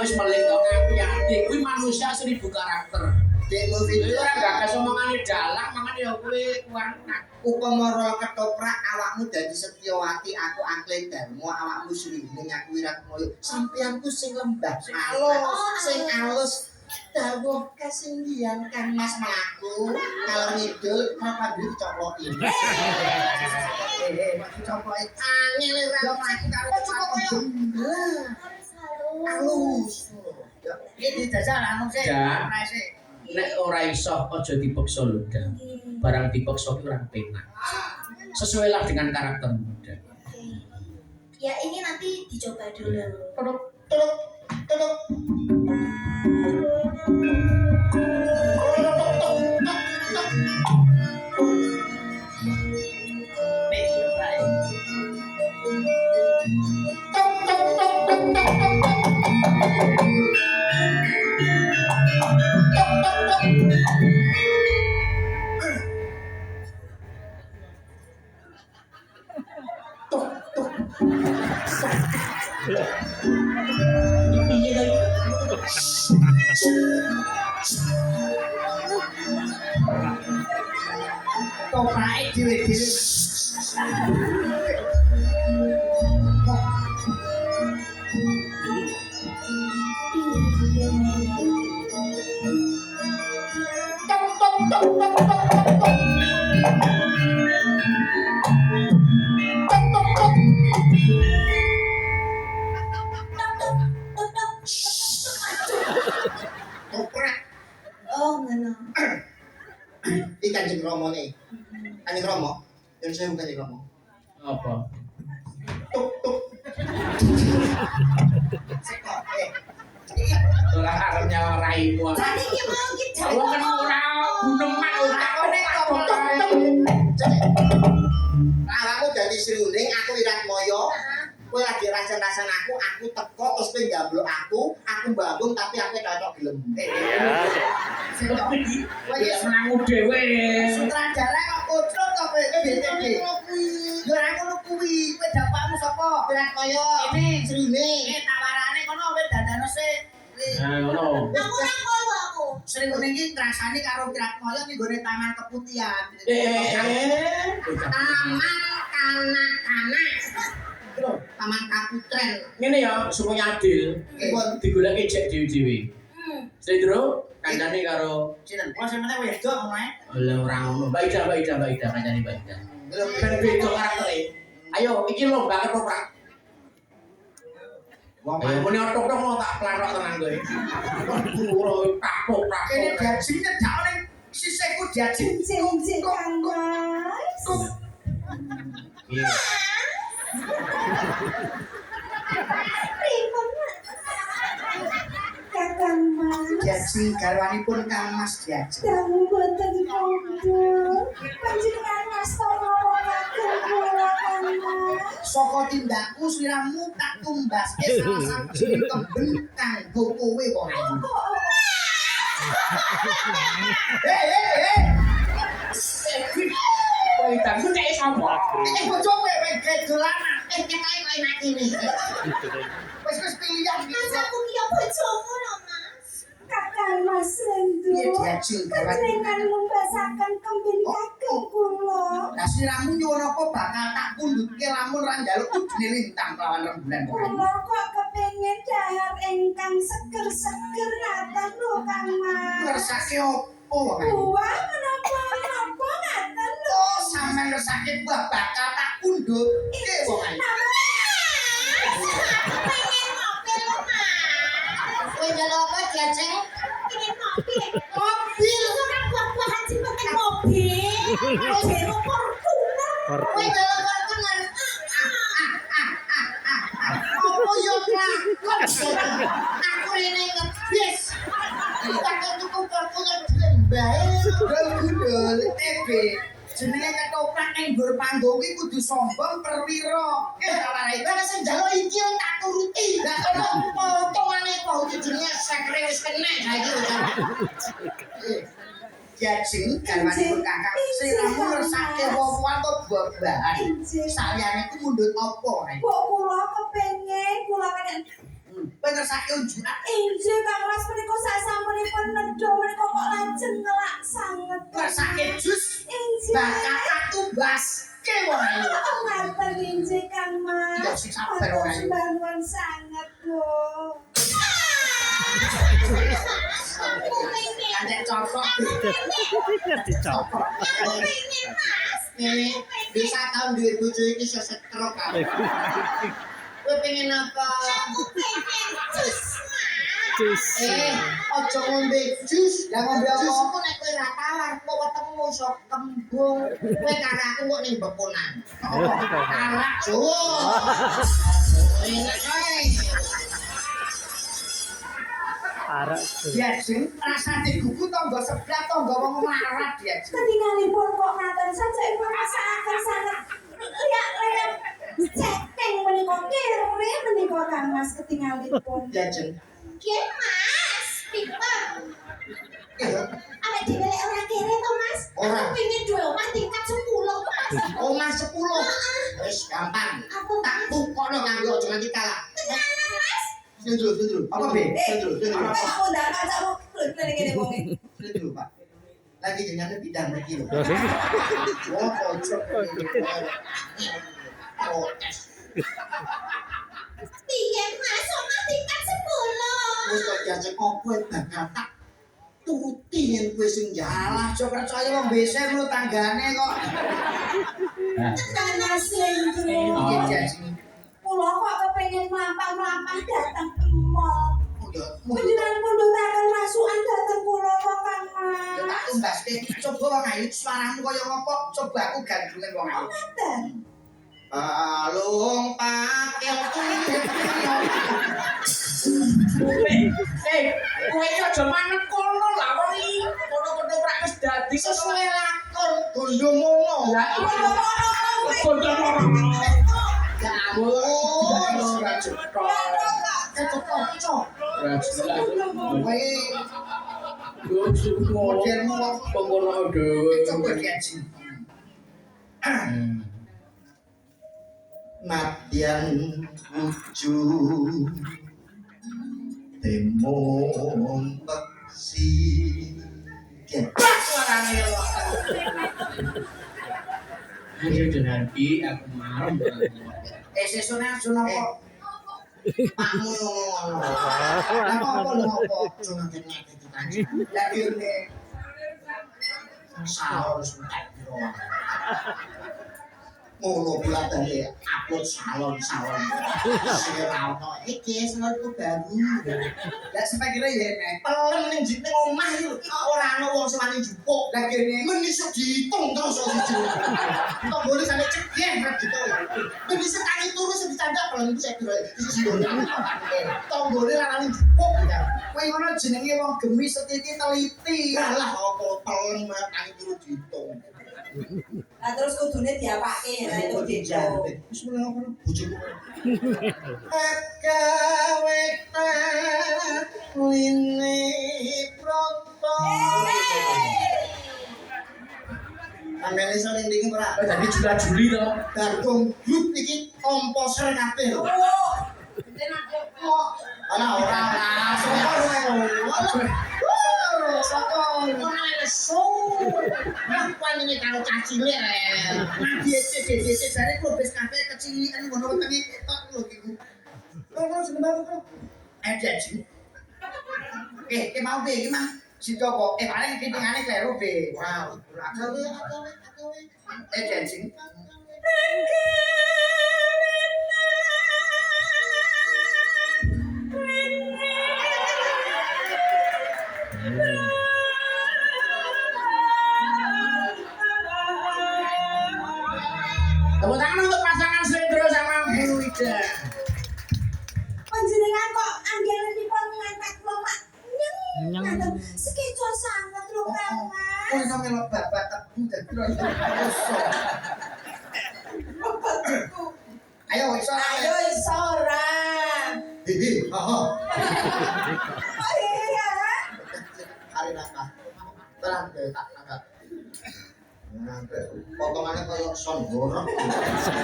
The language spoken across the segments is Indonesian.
Wis paling kok ngati-ati kuwi manusia 1000 karakter. Dekmu itu ora gagas omongane dalang mangane ya kuwi kuwanak. Upama ora ketoprak awakmu dadi Setyawati aku Angkleng Darmo awakmu Srining aku Wiratmaya. Sampeyanku sing lembah sing alus dawuh kasinggihan Kang Mas mlaku kalor ngidul kenapa duwe dicoploki. Dicoploki angel ora mlaku karo kaya halus. Iki dijajal anu sih. Nek ora iso aja dipaksa lho, Dan. Barang dipaksa ki ora penak. Sesuailah dengan karaktermu, Dan. Ya ini nanti dicoba dulu. Tuduk. Toprae dhewe-dhewe. Oh, ngono. Iki Kanjeng Rama ne. Kanjeng Rama, yen saya Kanjeng Rama. Apa? Tuk. Sekok. Ora arep nyawarahimu. Tadi ki mau ki Wong kan ora guneman Lakone kok awakmu dadi Srining aku Wiratmaya. Kowe lagi rasan-rasan aku teko terus kowe njabluk aku bangun tapi aku cocok gelem. Kowe ya menangu dhewe. Sutradara kok kocok to kowe BTP. Yo ora ngono kuwi, kowe bapakmu sapa? Wiratmaya. Ini Srining. Tawarane kono kowe dadane sik. Nah, ngono. Aku ora koyo aku. Srining iki rasane karo Wiratmaya ning gone Taman Keputihan. Taman kanak-kanak. Taman Kaputren. Ngene ya, supaya adil. Digoleki jek dhewe-dhewe. Sindro kancane karo Sinten? Oh, sampeyan wedok omae. lha ora ngono. Baida kancane Baida. Ben beda karaktere. Ayo, iki lomba ketoprak. Wong Ayo muni otok-otok lo tak planok tenan kowe. Ora kapok-kapok. kene diajine dak oleh sisihku diajin. Cincin Kang Mas. Iya. Pripun, Mas? Kakang Mas. Diaji garwanipun Kang Mas diaji. Kamu boten kondo. Panjenengan ngasta ngomong kagem kula Kang Mas. Saka tindakku sliramu tak tumbaske salah sawijining kemben kanggo kowe wong ayu. Hei. Kowe tak nek sapa? Bojo kowe dolanan. Ketae kok enak iki. Wis pilihan Mas aku ki ya bojomu lho, Mas. Kakang Mas Rendu. Piye diaji garwan? Panjenengan numbasaken kemben kagem kula. Lah sliramu nyuwun apa bakal tak pundhutke lamun ra njaluk kudune lintang lawan rembulan kok. Kula kok kepengin dahar ingkang seger-seger ngaten lho Kang Mas. Ngersake opo wae? Buah menapa ngaten lho. Oh, sampeyan ngersake buah bakal tak pundhutke wong ayu. Pengen ngopi lho, Mas. Kowe njaluk apa diajeng? Pengen ngopi. Mobil. Ora buah-buahan sing penting mobil. Mobil Fortuner. Kowe njaluk Fortuner. Apa yo lakon? Aku rene ngebis. Tak tuku Fortuner dilem bae gundul TB. Jenenge ketoprak ning nggur kanggo kuwi kudu sombong perwira. Warai nek sing njaluk iki tak turuti. Lah ono potongane kok jenenge sekre wis kena saiki. Jajing garwanipun kakak siramu ngersake wong-wong to babahan. Saliyane iku mundhut apa ae? Kok kula kepengin kula pengen Kowe ngersake unjukan. injil Kang Mas menika sasampunipun nedha menika kok lajeng ngelak sanget. Ngersake jus Injil. bakal atubas ke wae. Ngaten injil Kang Mas. Ya sing sabar wae. Bangun sanget lho. Ada cocok. Dicopot. Nih, bisa tahun 2007 ini saya setrok kan. Kowe pengen apa? Jus. Ojo ngombe jus. Lah ngombe apa? Jus ku nek kowe ra tawar, kok wetengmu iso kembung. Kowe karo aku kok ning bepunan. Arak Jawa. Enak kae. Arak. Ya sing rasa digugu tangga sebelah tangga wong melarat ya. Ketinggalipun kok ngaten saja ibu rasakaken sanget. Lihat cekeng menika kere menika Kang Mas ketinggalipun. Ya jeng. Nggih Mas, pinter. Awake dhewe lek ora kere to Mas. Ora. Aku pengen duwe omah tingkat 10 Mas. Omah 10. Wis gampang. Aku Tak tukokno nganggo aja nganti kalah. tenanan Mas. Sendru. Apa be? Sendru. Aku ndak kacamu kene wonge. Sendru, Pak. Lagi jenenge bidang iki lho. Oh, kocok. Protes. Piye Mas, omah tingkat 10. Wis kok diajak opo bakal tak turuti yen kowe sing jalah. Aja percaya wong besen lho tanggane kok. Tenanan sendro. Iki janji. Kula kok kepengin mlampah-mlampah dateng ke mall. Udah, Panjenengan pundhutaken rasukan dateng kula kok Kang ya tak Mas. tumbaske. Coba wong ayu suaramu kaya ngopo? Coba aku gandrungen wong ayu. Ngaten. Alung pakil Kowe iki aja manek kono lah kok iki. Kono-kono ora wis dadi sesuai lakon gondo mono. Lah bodoh ora. Ya ampun, Ora cetok. kocok. Ora jelas. Kowe Modern modernmu wong pengono dhewe. coba diaji. Nadyan ujung temon peksi. Suarane lho. Ayo jenenge aku marem. Sesune aja kok. Pakmu ngono. Lah kok apa lho apa aja ngene iki kanjeng. Lah kene salon suntek biro. Ngono pula tadi upload salon. Sing ora ono iki salonku baru. Lah sepakire ya nek pelem ning jine omah iki ora ono wong sing wani jupuk. Lah kene men iso diitung terus kok siji. Tombole sampe cegeh rek gitu. Men iso kali turu sing dicandak pelem iku sekiro. Siji tombole ora wani jupuk. Kowe ngono jenenge wong gemis setiti teliti. Lah apa pelem kali turu diitung. Lah terus kudune diapake ya itu dijo. Wis mulai ngono bojoku. Agawe line pronto. Amene iso ning iki ora. Dadi jula-juli to. Dargong grup iki komposer kabeh lho. Ana ora. Ini kalau cacile nah DC dari klubes kafe kecilian ngono tapi tok lho iku. Ngono seneng banget. Ada sih. Mau be, iki mah si Joko. Paling kitingane kleru be. Wow, agawe. Ada sih. Tepuk tangan untuk pasangan Slendro sama Heruida. Panjenengan kok anggenipun ngangkat lomak nyeng. Nyeng. Sekeco sanget lho Kang Mas. Kowe sampe lo babat tebu dadi ora iso. iso. Ayo iso ora. Hihi, oh. Oh iya. Hari napa? Terang deh tak agak. Potongannya kayak son borok.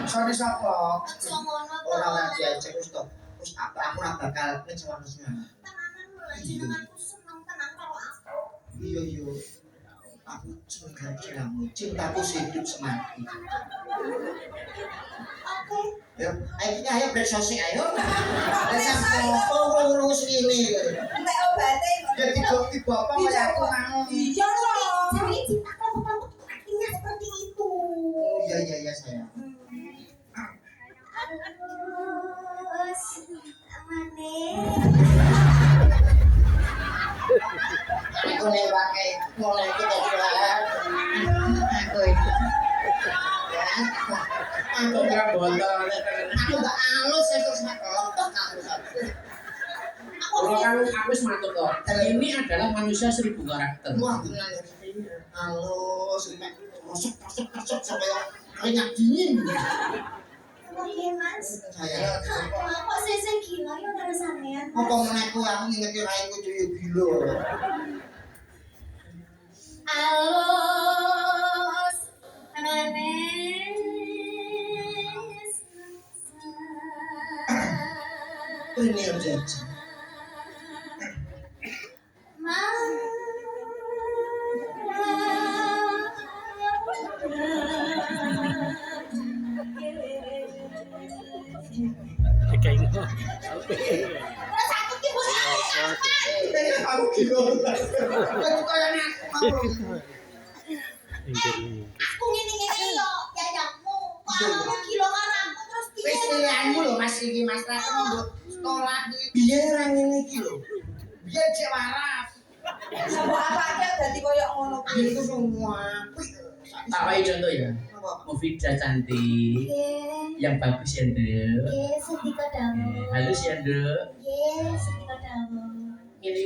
Son di sapa? Aja ngono to. Ora lah diajak wis to. Wis aku ora bakal ngecewakan. Tenanan lho jenenganku seneng tenan karo aku. Iya iya. Aku seneng karo kamu. Cintaku hidup semati. Oke. Ya, ayo break sosik ayo. Sampai ngurus ini. Entek obate. Jadi tiba apa kayak aku mau. Iya loh. Jadi cinta kamu artinya seperti itu. Oh iya sayang. Terus amane. Aku nih pakai mulai kita jualan. Aku itu. Ya. Aku Kira botol. aku gak halus ya terus ngelotok aku. Kalau aku wis matur kok. Ini adalah manusia 1000 karakter. Wah benar halus, masuk sampai keringat dingin. Oke mas. Saya. Kok saya gila ya dari sampean. Apa meneku aku ngingeti raiku cuy gila. Alus manis. Ini yang jadi. Kayak gitu. Aku gila. Aku kayaknya Aku ngene-ngene yo, yayangmu. Kok aku gila karo aku terus piye? wis pilihanmu lho Mas iki Mas Raka mbok tolak iki. Biyen ra ngene iki lho. Biyen cek waras. Sapa apake dadi koyo ngono Biyen kuwi. itu semua apik. Tak kasih contoh ya. Apa? Mufidah cantik, Nggih. yang bagus ya, Nduk. Nggih, sedika dawu. Halus ya, Nduk. Nggih, sedika dawu. Ini